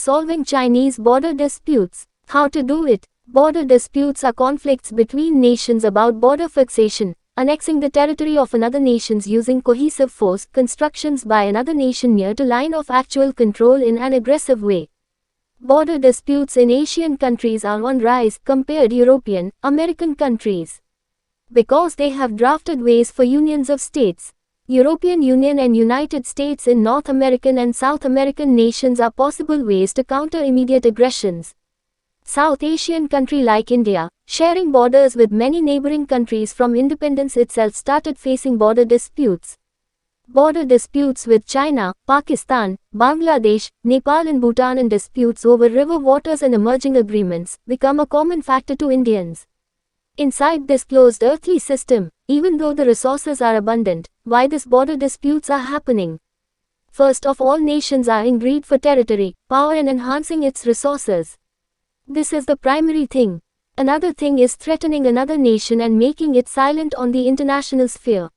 Solving Chinese border disputes. How to do it? Border disputes are conflicts between nations about border fixation, annexing the territory of another nation's using cohesive force, constructions by another nation near to line of actual control in an aggressive way. Border disputes in Asian countries are on rise compared European, American countries, because they have drafted ways for unions of states. European Union and United States in North American and South American nations are possible ways to counter immediate aggressions. South Asian country like India, sharing borders with many neighboring countries from independence itself, started facing border disputes. Border disputes with China, Pakistan, Bangladesh, Nepal and Bhutan, and disputes over river waters and emerging agreements become a common factor to Indians. Inside this closed earthly system, even though the resources are abundant, why these border disputes are happening? First of all, nations are in greed for territory, power and enhancing its resources. This is the primary thing. Another thing is threatening another nation and making it silent on the international sphere.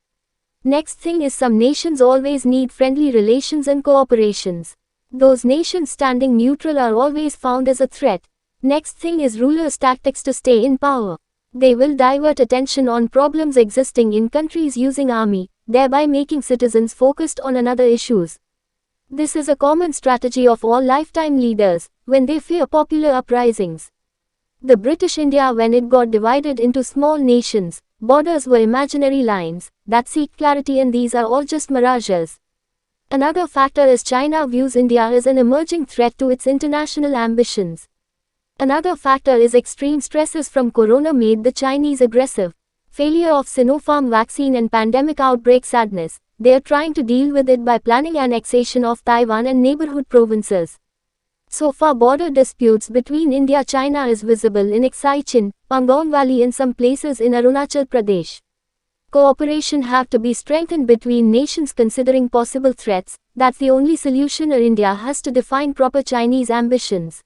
Next thing is some nations always need friendly relations and cooperations. Those nations standing neutral are always found as a threat. Next thing is rulers' tactics to stay in power. They will divert attention on problems existing in countries using army, thereby making citizens focused on other issues. This is a common strategy of all lifetime leaders, when they fear popular uprisings. The British India, when it got divided into small nations, borders were imaginary lines that seek clarity, and these are all just mirages. Another factor is China views India as an emerging threat to its international ambitions. Another factor is extreme stresses from corona made the Chinese aggressive. Failure of Sinopharm vaccine and pandemic outbreak sadness. They are trying to deal with it by planning annexation of Taiwan and neighborhood provinces. So far, border disputes between India-China is visible in Fixation, Pangong Valley, and some places in Arunachal Pradesh. Cooperation have to be strengthened between nations considering possible threats. That's the only solution, or India has to define proper Chinese ambitions.